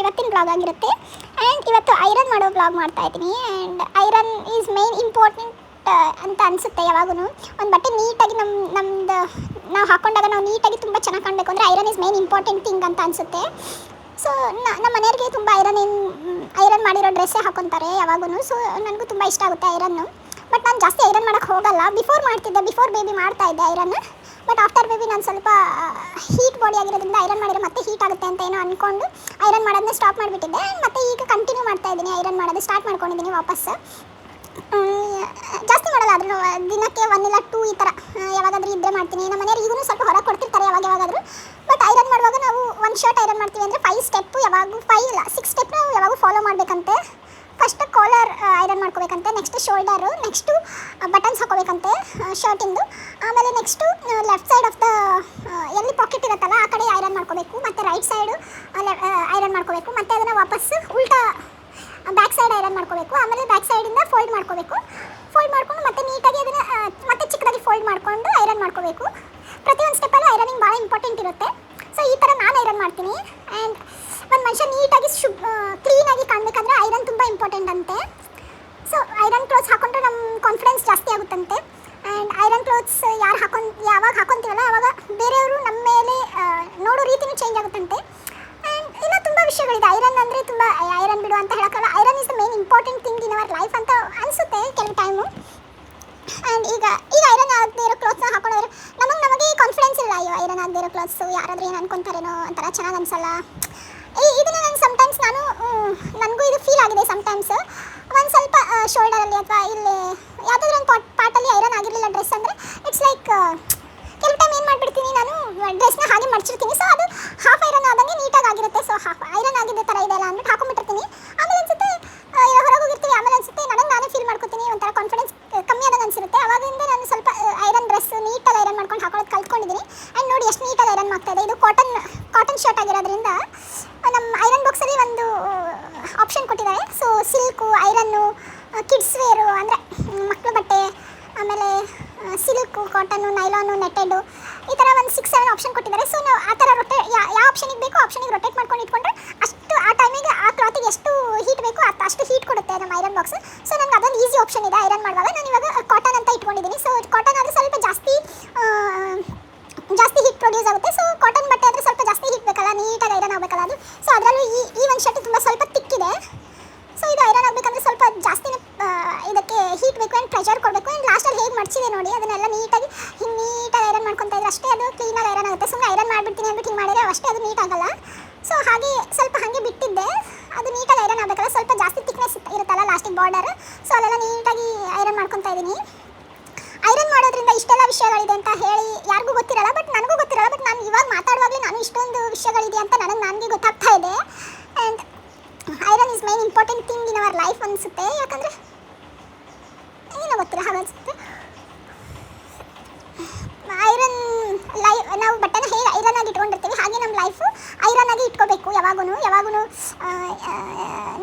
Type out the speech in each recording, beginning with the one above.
ಇವತ್ತಿನ ಬ್ಲಾಗ್ ಆಗಿರುತ್ತೆ. ಆ್ಯಂಡ್ ಇವತ್ತು ಐರನ್ ಮಾಡೋ ಬ್ಲಾಗ್ ಮಾಡ್ತಾ ಇದ್ದೀನಿ. And iron is main important ಅಂತ ಅನಿಸುತ್ತೆ. ಯಾವಾಗೂ ಒಂದು ಬಟ್ಟೆ ನೀಟಾಗಿ ನಮ್ದು ನಾವು ಹಾಕೊಂಡಾಗ ನಾವು ನೀಟಾಗಿ ತುಂಬ ಚೆನ್ನಾಗಿ ಕಾಣಬೇಕು ಅಂದರೆ iron is main important thing ಅಂತ ಅನಿಸುತ್ತೆ. ಸೊ ನಮ್ಮ ಮನೆಯವರಿಗೆ ತುಂಬ ಐರನ್ ಮಾಡಿರೋ ಡ್ರೆಸ್ಸೇ ಹಾಕೊತಾರೆ ಯಾವಾಗೂ. ಸೊ ನನಗೂ ತುಂಬ ಇಷ್ಟ ಆಗುತ್ತೆ ಐರನ್ನು. ಬಟ್ ನಾನು ಜಾಸ್ತಿ ಐರನ್ ಮಾಡೋಕ್ಕೆ ಹೋಗಲ್ಲ. ಬಿಫೋರ್ ಮಾಡ್ತಿದ್ದೆ, ಬಿಫೋರ್ ಬೇಬಿ ಮಾಡ್ತಾಯಿದ್ದೆ ಐರನ್. ಬಟ್ ಆಫ್ಟರ್ ಬೇಬಿ ನಾನು ಸ್ವಲ್ಪ ಹೀಟ್ ಬಾಡಿ ಆಗಿರೋದ್ರಿಂದ ಐರನ್ ಮಾಡಿದ್ರೆ ಮತ್ತೆ ಹೀಟ್ ಆಗುತ್ತೆ ಅಂತ ಏನೋ ಅಂದ್ಕೊಂಡು ಐರನ್ ಮಾಡೋದನ್ನ ಸ್ಟಾಪ್ ಮಾಡಿಬಿಟ್ಟಿದ್ದೆ. ಆ್ಯಂಡ್ ಮತ್ತೆ ಈಗ ಕಂಟಿನ್ಯೂ ಮಾಡ್ತಾಯಿದ್ದೀನಿ, ಐರನ್ ಮಾಡೋದು ಸ್ಟಾರ್ಟ್ ಮಾಡ್ಕೊಂಡಿದ್ದೀನಿ ವಾಪಸ್. ಜಾಸ್ತಿ ಮಾಡಲ್ಲ, ಆದ್ರೂ ದಿನಕ್ಕೆ 1 ಇಲ್ಲ 2 ಈ ಥರ ಯಾವಾಗಾದ್ರೂ ಇದ್ದರೆ ಮಾಡ್ತೀನಿ. ನಮ್ಮ ಮನೆಯವ್ರು ಈಗೂ ಸ್ವಲ್ಪ ಹೊರಗೆ ಕೊಡ್ತಿರ್ತಾರೆ ಯಾವಾಗಾದ್ರೂ. ಬಟ್ ಐರನ್ ಮಾಡುವಾಗ ನಾವು ಒಂದು ಶರ್ಟ್ ಐರನ್ ಮಾಡ್ತೀವಿ ಅಂದರೆ 5 ಸ್ಟೆಪ್ಪು ಯಾವಾಗೂ 5 ಇಲ್ಲ 6 ಸ್ಟೆಪ್ ನಾವು ಯಾವಾಗೂ ಫಾಲೋ ಮಾಡಬೇಕಂತೆ. ಫಸ್ಟ್ ಕಾಲರ್ ಐರನ್ ಮಾಡ್ಕೋಬೇಕಂತೆ, ನೆಕ್ಸ್ಟ್ ಶೋಲ್ಡರು, ನೆಕ್ಸ್ಟು ಬಟನ್ಸ್ ಹಾಕೋಬೇಕಂತೆ ಶರ್ಟಿಂದು. ಆಮೇಲೆ next left side of the ಎಲ್ಲಿ ಪಾಕೆಟ್ ಇರುತ್ತಲ್ಲ ಆ ಕಡೆ ಐರನ್ ಮಾಡ್ಕೋಬೇಕು. ಮತ್ತು ರೈಟ್ ಸೈಡು ಐರನ್ ಮಾಡ್ಕೋಬೇಕು. ಮತ್ತು ಅದನ್ನು ವಾಪಸ್ ಉಲ್ಟಾ ಬ್ಯಾಕ್ ಸೈಡ್ ಐರನ್ ಮಾಡ್ಕೋಬೇಕು. ಆಮೇಲೆ ಬ್ಯಾಕ್ ಸೈಡಿಂದ ಫೋಲ್ಡ್ ಮಾಡ್ಕೋಬೇಕು. ಫೋಲ್ಡ್ ಮಾಡ್ಕೊಂಡು ಮತ್ತೆ ನೀಟಾಗಿ ಅದನ್ನು ಮತ್ತೆ ಚಿಕ್ಕದಾಗಿ ಫೋಲ್ಡ್ ಮಾಡಿಕೊಂಡು ಐರನ್ ಮಾಡ್ಕೋಬೇಕು. ಪ್ರತಿಯೊಂದು ಸ್ಟೆಪ್ಪಲ್ಲೂ ಐರನಿಂಗ್ ಭಾಳ ಇಂಪಾರ್ಟೆಂಟ್ ಇರುತ್ತೆ. ಸೊ ಈ ಥರ ನಾನು ಐರನ್ ಮಾಡ್ತೀನಿ. ಆ್ಯಂಡ್ ಒಂದು ಮನುಷ್ಯ ನೀಟಾಗಿ ಕ್ಲೀನಾಗಿ ಕಾಣಬೇಕಂದ್ರೆ ಐರನ್ ತುಂಬ ಇಂಪಾರ್ಟೆಂಟ್ ಅಂತೆ. ಸೊ ಐರನ್ ಕ್ಲೋತ್ಸ್ ಹಾಕೊಂಡ್ರೆ ನಮ್ಮ ಕಾನ್ಫಿಡೆನ್ಸ್ ಜಾಸ್ತಿ ಆಗುತ್ತಂತೆ. ಆ್ಯಂಡ್ ಐರನ್ ಕ್ಲೋತ್ಸ್ ಯಾವಾಗ ಹಾಕೊತೀವಲ್ಲ ಆವಾಗ ಬೇರೆಯವರು ನಮ್ಮ ಮೇಲೆ ನೋಡೋ ರೀತಿಯೂ ಚೇಂಜ್ ಆಗುತ್ತಂತೆ. ಆ್ಯಂಡ್ ಇನ್ನೂ ತುಂಬ ವಿಷಯಗಳಿದೆ. ಐರನ್ ಅಂದರೆ ತುಂಬ ಐರನ್ ಬಿಡು ಅಂತ ಹೇಳೋಕ್ಕಲ್ಲ. Iron is the main important thing in our life ಅಂತ ಅನಿಸುತ್ತೆ ಕೆಲವು ಟೈಮು. ಆ್ಯಂಡ್ ಈಗ ಐರನ್ ಆಗದೇ ಇರೋ ಕ್ಲೋತ್ಸ್ನ ಹಾಕೊಂಡ್ರೆ ನಮಗೆ ಕಾನ್ಫಿಡೆನ್ಸ್ ಇಲ್ಲ. ಅಯ್ಯೋ ಐರನ್ ಆಗದೇ ಇರೋ ಕ್ಲೋತ್ಸು ಯಾರಾದರೂ ಏನು ಅನ್ಕೊತಾರೇನೋ ಒಂಥರ ಚೆನ್ನಾಗಿ ಅನಿಸಲ್ಲ. ಇದನ್ನು ನಾನು ಸಮಟೈಮ್ಸ್ ನನಗೂ ಇದು ಫೀಲ್ ಆಗಿದೆ ಸಮಟೈಮ್ಸ್. ಒಂದು ಸ್ವಲ್ಪ ಶೋಲ್ಡರಲ್ಲಿ ಅಥವಾ ಇಲ್ಲಿ ಯಾವುದಾದ್ರೂ ಒಂದು ಪಾರ್ಟಲ್ಲಿ ಐರನ್ ಆಗಿರಲಿಲ್ಲ ಡ್ರೆಸ್ ಅಂದರೆ ಇಟ್ಸ್ ಲೈಕ್ ಕೆಲವು ಟೈಮ್ ಏನು ಮಾಡಿಬಿಡ್ತೀನಿ, ನಾನು ಡ್ರೆಸ್ನ ಹಾಗೆ ಮಡ್ಚಿರ್ತೀನಿ. ಸೊ ಅದು ಹಾಫ್ ಐರನ್ ಆದಂಗೆ ನೀಟಾಗಿ ಆಗಿರುತ್ತೆ. ಸೊ ಹಾಫ್ ಐರನ್ ಆಗಿದ್ದ ಥರ ಇದೆಲ್ಲ ಅಂದ್ಬಿಟ್ಟು ಹಾಕೊಂಡ್ಬಿಟ್ಟಿರ್ತೀನಿ. ಆಮೇಲೆ ಅನಿಸುತ್ತೆ ಹೊರಗೆ ಹೋಗಿರ್ತೀವಿ, ಆಮೇಲೆ ಅನಿಸುತ್ತೆ ನನಗೆ ನಾನೇ ಫೀಲ್ ಮಾಡ್ಕೊತೀನಿ, ಒಂಥರ ಕಾನ್ಫಿಡೆನ್ಸ್ ಕಮ್ಮಿ ಆದಾಗ ಅನಿಸುತ್ತೆ. ಅವಾಗಿಂದ ನಾನು ಸ್ವಲ್ಪ ಐರನ್ ಡ್ರೆಸ್ ನೀಟಾಗಿ ಐರನ್ ಮಾಡ್ಕೊಂಡು ಹಾಕೊಳ್ಳೋದು ಕಲ್ತ್ಕೊಂಡಿದ್ದೀನಿ. ಆ್ಯಂಡ್ ನೋಡಿ ಎಷ್ಟು ನೀಟಾಗಿ ಐರನ್ ಮಾಡ್ತಾಯಿದೆ. ಇದು ಕಾಟನ್ ಶರ್ಟ್ ಆಗಿರೋದ್ರಿಂದ ನಮ್ಮ ಐರನ್ ಬಾಕ್ಸಲ್ಲಿ ಒಂದು ಆಪ್ಷನ್ ಕೊಟ್ಟಿದ್ದಾರೆ. So silk, iron, kids wear ಅಂದರೆ ಮಕ್ಕಳು ಬಟ್ಟೆ, ಆಮೇಲೆ ಸಿಲ್ಕು, ಕಾಟನ್ನು, ನೈಲಾನು, ನೆಟ್ಟೆಡು, ಈ ಥರ ಒಂದು 6-7 ಆಪ್ಷನ್ ಕೊಟ್ಟಿದ್ದಾರೆ. ಸೊ ನಾವು ಆ ಥರ ಯಾವ ಆಪ್ಷನಿಗೆ ಬೇಕೋ ಆಪ್ಷನಿಗೆ ರೊಟೇಟ್ ಮಾಡ್ಕೊಂಡು ಇಟ್ಕೊಂಡ್ರೆ ಅಷ್ಟು ಆ ಟೈಮಿಗೆ ಆ ಕ್ಲಾತಿಗೆ ಎಷ್ಟು ಹೀಟ್ ಬೇಕೋ ಅಷ್ಟು ಹೀಟ್ ಕೊಡುತ್ತೆ ನಮ್ಮ ಐರನ್ ಬಾಕ್ಸ್. ಸೊ ನನಗೆ ಅದೊಂದು ಈಸಿ ಆಪ್ಷನ್ ಇದೆ ಐರನ್ ಮಾಡುವಾಗ. ನಾನು ಇವಾಗ ಕಾಟನ್ ಅಂತ ಇಟ್ಕೊಂಡಿದ್ದೀನಿ. ಸೊ ಕಾಟನ್ ಆದರೆ ಸ್ವಲ್ಪ ಜಾಸ್ತಿ ಹೀಟ್ ಪ್ರೊಡ್ಯೂಸ್ ಆಗುತ್ತೆ. ಸೊ ಕಾಟನ್ ಬಟ್ಟೆ ಆದರೆ ಸ್ವಲ್ಪ ಜಾಸ್ತಿ ಹೀಟ್ ಬೇಕಲ್ಲ, ನೀಟಾಗಿ ಐರನ್ ಆಗಬೇಕಲ್ಲ ಅದು. ಸೊ ಅದರಲ್ಲೂ ಈ ಒಂದು ಶರ್ಟ್ ತುಂಬ ಸ್ವಲ್ಪ ತಿಕ್ಕಿದೆ. ಸೊ ಇದು ಐರನ್ ಆಗಬೇಕಂದ್ರೆ ಸ್ವಲ್ಪ ಜಾಸ್ತಿನೇ ಇದಕ್ಕೆ ಹೀಟ್ ಬೇಕು ಆ್ಯಂಡ್ ಪ್ರೆಷರ್ ಕೊಡಬೇಕು. ಆ್ಯಂಡ್ ಲಾಸ್ಟಲ್ಲಿ ಹೇಗೆ ಮಡ್ಚಿದೆ ನೋಡಿ, ಅದನ್ನೆಲ್ಲ ನೀಟಾಗಿ ಐರನ್ ಮಾಡ್ಕೊತಾ ಇದ್ರೆ ಅಷ್ಟೇ ಅದು ಕ್ಲೀನಾಗಿ ಐರನ್ ಆಗುತ್ತೆ. ಸುಮ್ಮನೆ ಐರನ್ ಮಾಡಿಬಿಡ್ತೀನಿ ಅಂದ್ಬಿಟ್ಟು ಹಿಂಗೆ ಮಾಡಿದರೆ ಅಷ್ಟೇ ಅದು ನೀಟ್ ಆಗಲ್ಲ. ಸೊ ಹಾಗೆ ಸ್ವಲ್ಪ ಹಾಗೆ ಬಿಟ್ಟಿದ್ದೆ, ಅದು ನೀಟಾಗಿ ಐರನ್ ಆಗಬೇಕಲ್ಲ, ಸ್ವಲ್ಪ ಜಾಸ್ತಿ ತಿಕ್ನೆಸ್ ಇರುತ್ತಲ್ಲ ಲಾಸ್ಟಿಗೆ ಬಾರ್ಡರ್. ಸೊ ಅಲ್ಲೆಲ್ಲ ನೀಟಾಗಿ ಐರನ್ ಮಾಡ್ಕೊತಾ ಇದ್ದೀನಿ. ಐರನ್ ಮಾಡೋದ್ರಿಂದ ಇಷ್ಟೆಲ್ಲ ವಿಷಯಗಳಿದೆ ಅಂತ ಹೇಳಿ ಯಾರಿಗೂ ಗೊತ್ತಿರಲ್ಲ, ಬಟ್ ನನಗೂ ಗೊತ್ತಿರಲ್ಲ. ಬಟ್ ನಾನು ಇವಾಗ ಮಾತಾಡುವಾಗಲೇ ನಾನು ಇಷ್ಟೊಂದು ವಿಷಯಗಳಿದೆ ಅಂತ ನನಗೆ ಗೊತ್ತಾಗ್ತಾ ಇದೆ. And iron is main important thing in our life ಅನಿಸುತ್ತೆ. ಯಾಕಂದರೆ ಏನೋ ಗೊತ್ತಿಲ್ಲ ಹಾಗೆ ಅನಿಸುತ್ತೆ. ಐರನ್ ನಾವು ಬಟ್ಟೆನ ಹೇಗೆ ಐರನ್ ಆಗಿ ಇಟ್ಕೊಂಡಿರ್ತೀವಿ ಹಾಗೆ ನಮ್ಮ ಲೈಫು ಐರನ್ ಆಗಿ ಇಟ್ಕೋಬೇಕು. ಯಾವಾಗೂ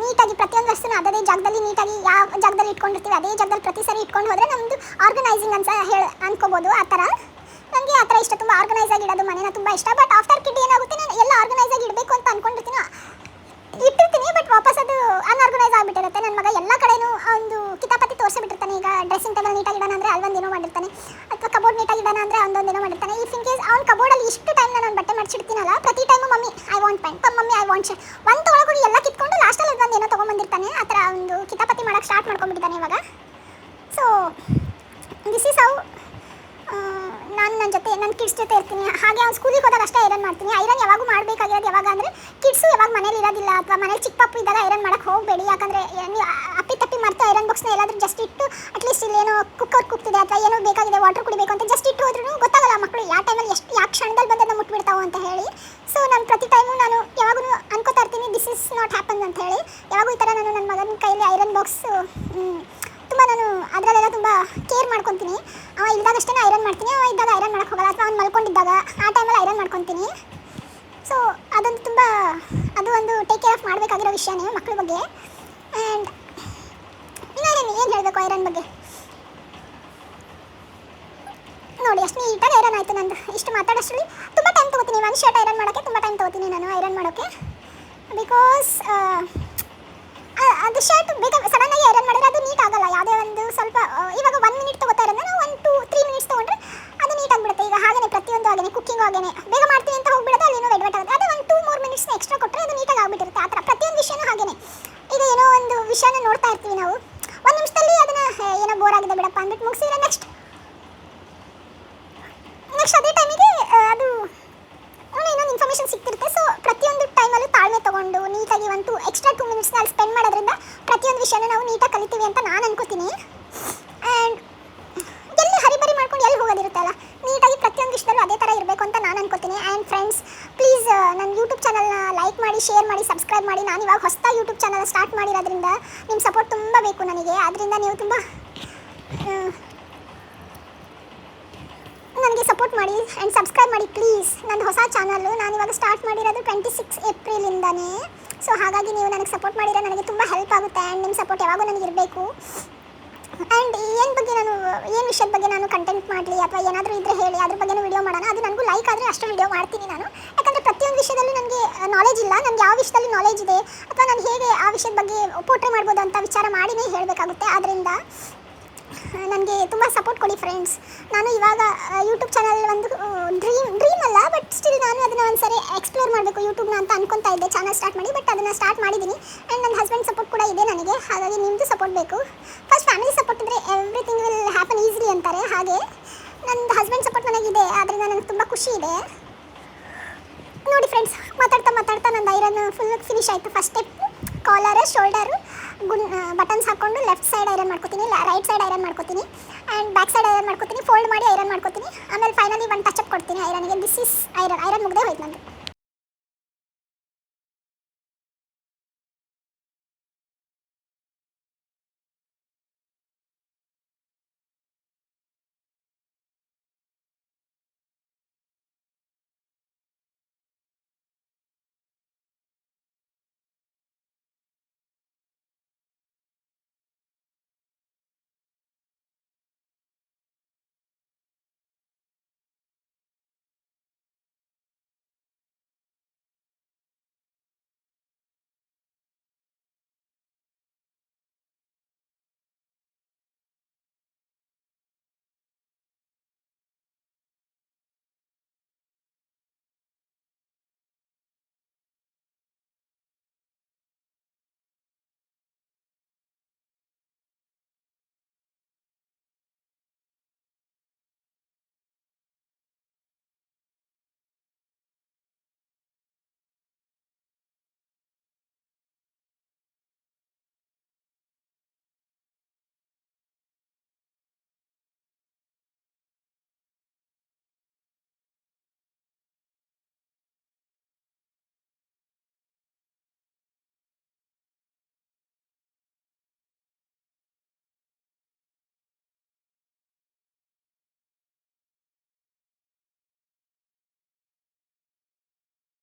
ನೀಟಾಗಿ ಪ್ರತಿಯೊಂದು ವಸ್ತುನ ಅದೇ ಜಾಗದಲ್ಲಿ ನೀಟಾಗಿ ಯಾವ ಜಾಗದಲ್ಲಿ ಇಟ್ಕೊಂಡಿರ್ತೀವಿ ಅದೇ ಜಾಗದಲ್ಲಿ ಪ್ರತಿ ಸರಿ ಇಟ್ಕೊಂಡು ಹೋದರೆ ನಮ್ಮದು ಆರ್ಗನೈಸಿಂಗ್ ಅಂತ ಅನ್ಕೋಬೋದು. ಆ ಥರ ನನಗೆ ಆ ಥರ ಇಷ್ಟ, ತುಂಬ ಆರ್ಗನೈಸ್ ಆಗಿ ಇಡೋದು ಮನೇನ ತುಂಬ ಇಷ್ಟ. ಬಟ್ ಆಫ್ಟರ್ ಕಿಡ್ ಏನಾಗುತ್ತೆ, ನಾನು ಎಲ್ಲ ಆರ್ಗನೈಸ್ ಆಗಿ ಇಡಬೇಕು ಅಂತ ಅಂದ್ಕೊಂಡಿರ್ತೀನಿ, ಇಟ್ಟಿರ್ತೀನಿ. ಬಟ್ ವಾಪಸ್ ಅದು ಅನ್ಆರ್ಗನೈಸ್ ಆಗಿಬಿಟ್ಟಿರುತ್ತೆ. ನನ್ನ ಮಗ ಎಲ್ಲ ಕಡೆಯೂ ಒಂದು ಕಿತಾಪತಿ ತೋರಿಸಿಬಿಟ್ಟಿರ್ತಾನೆ. ಈಗ ಡ್ರೆಸ್ಸಿಂಗ್ ಟೇಬಲ್ ನೀಟಾಗಿ ಇಡೋಣ ಅಂದರೆ ಅಲ್ಲೊಂದೇನೋ ಮಾಡಿರ್ತಾನೆ, ಅಥವಾ ಕಬೋರ್ಡ್ ನೀಟಾಗಿ ಇಡೋಣ ಅಂದರೆ ಒಂದೊಂದೇನೋ ಮಾಡಿರ್ತಾನೆ. ಇಫ್ ಇನ್ ಕೇಸ್ ಅವ್ನು ಕಬೋರ್ಡಲ್ಲಿ ಇಷ್ಟು ಟೈಮ್ ನಾನು ಬಟ್ಟೆ ಮಡ್ಚಿಡ್ತೀನಲ್ಲ, ಪ್ರತಿ time mummy I want pant, mummy I want shirt, ಒಂದು ತೊಗೊಳಗೋಗಿ ಎಲ್ಲ ಕಿತ್ಕೊಂಡು ಲಾಸ್ಟಲ್ಲಿ ಒಂದೇನೋ ತೊಗೊಂಬಂದಿರ್ತಾನೆ. ಆ ಥರ ಒಂದು ಕಿತಾಪತಿ ಮಾಡೋಕ್ಕೆ ಸ್ಟಾರ್ಟ್ ಮಾಡ್ಕೊಂಡ್ಬಿಟ್ಟಿದ್ದಾನೆ ಇವಾಗ. ಸೊ ದಿಸ್ ಈಸ್ ಹೌ ನಾನು ನನ್ನ ಕಿಡ್ಸ್ ಜೊತೆ ಇರ್ತೀನಿ. ಹಾಗೆ ಅವ್ನು ಸ್ಕೂಲಿಗೆ ಹೋದಾಗ ಅಷ್ಟೇ ಐರನ್ ಮಾಡ್ತೀನಿ. ಐರನ್ ಯಾವಾಗೂ ಮಾಡಬೇಕಾಗಿರೋದು ಯಾವಾಗ ಅಂದರೆ ಕಿಡ್ಸು ಯಾವಾಗ ಮನೇಲಿ ಇರೋದಿಲ್ಲ ಅಥವಾ ಮನೇಲಿ ಚಿಕ್ಕ ಪಾಪು ಇದ್ದಾಗ ಐರನ್ ಮಾಡೋಕ್ಕೆ ಹೋಗಬೇಡಿ. ಯಾಕಂದರೆ ನೀವು ಅಪ್ಪಿ ಮರ್ತು ಐರನ್ ಬಾಕ್ಸ್ನ ಎಲ್ಲಾದರೂ ಜಸ್ಟ್ ಇಟ್ಟು ಅಟ್ಲೀಸ್ಟ್ ಇಲ್ಲೇನೋ ಕುಕ್ಕರ್ ಕುಗ್ತಿದೆ ಅಥವಾ ಏನೋ ಬೇಕಾಗಿದೆ ವಾಟರ್ ಕುಡಿಬೇಕು ಅಂತ ಜಸ್ಟ್ ಇಟ್ಟು ಹೋದ್ರೂ ಗೊತ್ತಾಗಲ್ಲ ಮಕ್ಕಳು ಯಾವ ಟೈಮಲ್ಲಿ ಯಾವ ಕ್ಷಣದಲ್ಲಿ ಬಂದನ್ನು ಮುಟ್ಬಿಡ್ತಾವೆ ಅಂತ ಹೇಳಿ. ಸೊ ನಾನು ಪ್ರತಿ ಟೈಮು ನಾನು ಯಾವಾಗೂ ಅನ್ಕೋತಾ ಇರ್ತೀನಿ ದಿಸ್ ಇಸ್ ನಾಟ್ ಹ್ಯಾಪನ್ ಅಂತ ಹೇಳಿ. ಯಾವಾಗೂ ಈ ಥರ ನಾನು ನನ್ನ ಮಗನ ಕೈಯಲ್ಲಿ ಐರನ್ ಬಾಕ್ಸ್ ತುಂಬ ನಾನು ಅದರಲ್ಲೆಲ್ಲ ತುಂಬ ಕೇರ್ ಮಾಡ್ಕೊತೀನಿ. ಅವ ಇದ್ದಾಗಷ್ಟೇ ಐರನ್ ಮಾಡ್ತೀನಿ, ಅವ ಇದ್ದಾಗ ಐರನ್ ಮಾಡೋಕ್ಕೆ ಹೋಗಲ್ಲ. ಅಥವಾ ಅವ್ನು ಮಲ್ಕೊಂಡಿದ್ದಾಗ ಆ ಟೈಮಲ್ಲಿ ಐರನ್ ಮಾಡ್ಕೊತೀನಿ. ಸೊ ಅದೊಂದು ತುಂಬ ಅದು ಒಂದು ಟೇಕ್ ಕೇರ್ ಆಫ್ ಮಾಡಬೇಕಾಗಿರೋ ವಿಷಯನೇ ಮಕ್ಕಳ ಬಗ್ಗೆ. ಆ್ಯಂಡ್ ಇನ್ನೇನು ಹೇಳಬೇಕು ಐರನ್ ಬಗ್ಗೆ ನೋಡಿ, ಅಷ್ಟು ನೀಟಾಗಿ ಐರನ್ ಆಯಿತು ನಂದು. ಇಷ್ಟು ಮಾತಾಡೋಷ್ಟರಲ್ಲಿ ತುಂಬ ಟೈಮ್ ತೊಗೋತೀನಿ. ಒಂದು ಶರ್ಟ್ ಐರನ್ ಮಾಡೋಕ್ಕೆ ತುಂಬ ಟೈಮ್ ತೊಗೋತೀನಿ ನಾನು ಐರನ್ ಮಾಡೋಕ್ಕೆ. ಬಿಕಾಸ್ ಅದು ಶರ್ಟ್ ಬೇಗ ಸಡನ್ನಾಗಿ ಐರನ್ ಮಾಡಿದ್ರೆ ಅದು ನೀಟ್ ಆಗಲ್ಲ. ಯಾವುದೇ ಒಂದು ಸ್ವಲ್ಪ ಇವಾಗ 1 ಮಿನಿಟ್ ತೊಗೋತಾ ಇರೋದು ನಾವು 1 2 3 ಮಿನಿಟ್ಸ್ ತೊಗೊಂಡ್ರೆ ಅದು ನೀಟ್ ಆಗಿಬಿಡುತ್ತೆ. ಈಗ ಹಾಗೇ ಪ್ರತಿಯೊಂದು ಹಾಗೇ ಕುಕ್ಕಿಂಗ್ ಹಾಗೇ ಬೇಗ ಮಾಡ್ತೀನಿ ಅಂತ ಹೋಗ್ಬಿಡೋದು, ಅಲ್ಲಿನೂ ವೆಟ್ ಆಗುತ್ತೆ. ಅದೇ 1 2 3 ಮಿನಿಟ್ಸ್ನ ಎಕ್ಸ್ಟ್ರಾ ಕೊಟ್ಟರೆ ಅದು ನೀಟಾಗಿ ಆಗಿಬಿಟ್ಟಿರುತ್ತೆ. ಆ ಥರ ಪ್ರತಿಯೊಂದು ವಿಷಯನೂ ಹಾಗೇ. ಈಗ ಏನೋ ಒಂದು ವಿಷಯನ ನೋಡ್ತಾ ಇರ್ತೀವಿ ನಾವು, 1 ನಿಮಿಷದಲ್ಲಿ ಅದನ್ನು ಏನೋ ಬೋರ್ ಆಗಿದೆ ಬಿಡಪ್ಪ ಅಂದ್ಬಿಟ್ಟು ಮುಗಿಸಿದ್ರೆ ನೆಕ್ಸ್ಟ್ ಅದೇ ಟೈಮಿಗೆ ಅದು ಇನ್ನೊಂದು ಇನ್ಫಾರ್ಮೇಷನ್ ಸಿಗ್ತಿರುತ್ತೆ. ಸೊ ಪ್ರತಿಯೊಂದು ಟೈಮಲ್ಲೂ ತಾಳ್ಮೆ ತೊಗೊಂಡು ನೀಟಾಗಿ 2 ಮಿನಿಟ್ಸ್ನ ಅಲ್ಲಿ ಸ್ಪೆಂಡ್ ಮಾಡೋದ್ರಿಂದ ಪ್ರತಿಯೊಂದು ವಿಷಯನ ನಾವು ನೀಟಾಗಿ ಕಲಿತೀವಿ ಅಂತ ನಾನು ಅನ್ಕೋತೀನಿ. ಆ್ಯಂಡ್ ಎಲ್ಲಿ ಹರಿಬರಿ ಮಾಡ್ಕೊಂಡು ಎಲ್ಲಿ ಹೋಗೋದಿರುತ್ತೆ ಅಲ್ಲ, ನೀಟಾಗಿ ಪ್ರತಿಯೊಂದು ವಿಷಯದಲ್ಲೂ ಅದೇ ಥರ ಇರಬೇಕು ಅಂತ ನಾನು ಅನ್ಕೋತೀನಿ. ಆ್ಯಂಡ್ ಫ್ರೆಂಡ್ಸ್, ಪ್ಲೀಸ್ ನನ್ನ ಯೂಟ್ಯೂಬ್ ಚಾನಲ್ನ ಲೈಕ್ ಮಾಡಿ, ಶೇರ್ ಮಾಡಿ, ಸಬ್ಸ್ಕ್ರೈಬ್ ಮಾಡಿ. ನಾನು ಇವಾಗ ಹೊಸದಾಗಿ ಯೂಟ್ಯೂಬ್ ಚಾನಲ್ ಸ್ಟಾರ್ಟ್ ಮಾಡಿರೋದ್ರಿಂದ ನಿಮ್ಮ ಸಪೋರ್ಟ್ ತುಂಬ ಬೇಕು ನನಗೆ. ಆದ್ದರಿಂದ ನೀವು ತುಂಬ ನನಗೆ ಸಪೋರ್ಟ್ ಮಾಡಿ ಆ್ಯಂಡ್ ಸಬ್ಸ್ಕ್ರೈಬ್ ಮಾಡಿ ಪ್ಲೀಸ್. ನನ್ನ ಹೊಸ ಚಾನಲ್ಲು ನಾನು ಇವಾಗ ಸ್ಟಾರ್ಟ್ ಮಾಡಿರೋದು 26 ಏಪ್ರಿಲಿಂದನೇ. ಸೊ ಹಾಗಾಗಿ ನೀವು ನನಗೆ ಸಪೋರ್ಟ್ ಮಾಡಿದರೆ ನನಗೆ ತುಂಬ ಹೆಲ್ಪ್ ಆಗುತ್ತೆ. ಆ್ಯಂಡ್ ನಿಮ್ಮ ಸಪೋರ್ಟ್ ಯಾವಾಗೂ ನನಗೆ ಇರಬೇಕು. ಆ್ಯಂಡ್ ಏನು ವಿಷಯದ ಬಗ್ಗೆ ನಾನು ಕಂಟೆಂಟ್ ಮಾಡಲಿ ಅಥವಾ ಏನಾದರೂ ಇದ್ದರೆ ಹೇಳಿ, ಅದ್ರ ಬಗ್ಗೆನೂ ವಿಡಿಯೋ ಮಾಡೋಣ. ಅದು ನನಗೂ ಲೈಕ್ ಆದರೆ ಅಷ್ಟು ವಿಡಿಯೋ ಮಾಡ್ತೀನಿ ನಾನು. ಯಾಕಂದರೆ ಪ್ರತಿಯೊಂದು ವಿಷಯದಲ್ಲೂ ನನಗೆ ನಾಲೆಜ್ ಇಲ್ಲ. ನನಗೆ ಯಾವ ವಿಷಯದಲ್ಲಿ ನಾಲೆಜ್ ಇದೆ ಅಥವಾ ನಾನು ಹೇಗೆ ಆ ವಿಷಯದ ಬಗ್ಗೆ ಪೋರ್ಟ್ರೇ ಮಾಡ್ಬೋದು ಅಂತ ವಿಚಾರ ಮಾಡಿನೇ ಹೇಳಬೇಕಾಗುತ್ತೆ. ಆದ್ದರಿಂದ ನನಗೆ ತುಂಬ ಸಪೋರ್ಟ್ ಕೊಡಿ ಫ್ರೆಂಡ್ಸ್. ನಾನು ಇವಾಗ ಯೂಟ್ಯೂಬ್ ಚಾನಲ್ ಒಂದು ಡ್ರೀಮ್ ಅಲ್ಲ, ಬಟ್ ಸ್ಟಿಲ್ ನಾನು ಅದನ್ನು ಒಂದು ಸರಿ ಎಕ್ಸ್ಪ್ಲೋರ್ ಮಾಡಬೇಕು ಯೂಟ್ಯೂಬ್ನ ಅಂತ ಅನ್ಕೊತಾ ಇದ್ದೆ ಚಾನಲ್ ಸ್ಟಾರ್ಟ್ ಮಾಡಿ. ಬಟ್ ಅದನ್ನು ಸ್ಟಾರ್ಟ್ ಮಾಡಿದ್ದೀನಿ. ಆ್ಯಂಡ್ ನನ್ನ ಹಸ್ಬೆಂಡ್ ಸಪೋರ್ಟ್ ಕೂಡ ಇದೆ ನನಗೆ. ಹಾಗಾಗಿ ನಿಮ್ಮದು ಸಪೋರ್ಟ್ ಬೇಕು. ಫಸ್ಟ್ ಫ್ಯಾಮಿಲಿ ಸಪೋರ್ಟ್ ಇದ್ದರೆ ಎವ್ರಿಥಿಂಗ್ ವಿಲ್ ಹ್ಯಾಪನ್ ಈಸಿಲಿ ಅಂತಾರೆ. ಹಾಗೆ ನನ್ನ ಹಸ್ಬೆಂಡ್ ಸಪೋರ್ಟ್ ನನಗಿದೆ, ಆದ್ದರಿಂದ ನನಗೆ ತುಂಬ ಖುಷಿ ಇದೆ. ನೋಡಿ ಫ್ರೆಂಡ್ಸ್, ಮಾತಾಡ್ತಾ ನನ್ನ ಐರನ್ ಫುಲ್ ಫಿನಿಶ್ ಆಯಿತು. First step collar, shoulder, buttons ಹಾಕ್ಕೊಂಡು ಲೆಫ್ಟ್ ಸೈಡ್ ಐರನ್ ಮಾಡ್ಕೊತೀನಿ, ರೈಟ್ ಸೈಡ್ ಐರನ್ ಮಾಡ್ಕೊತೀನಿ, ಆ್ಯಂಡ್ ಬ್ಯಾಕ್ ಸೈಡ್ ಐರನ್ ಮಾಡ್ಕೊತೀನಿ, ಫೋಲ್ಡ್ ಮಾಡಿ ಐರನ್ ಮಾಡ್ಕೊತೀನಿ. ಆಮೇಲೆ ಫೈನಲಿ ಒಂದು ಟಚ್ ಅಪ್ ಕೊಡ್ತೀನಿ ಐರನ್ಗೆ. ದಿಸ್ ಇಸ್ ಐರನ್ ಮುಗ್ದೇ ಹೋಯ್ತು ನಂದು.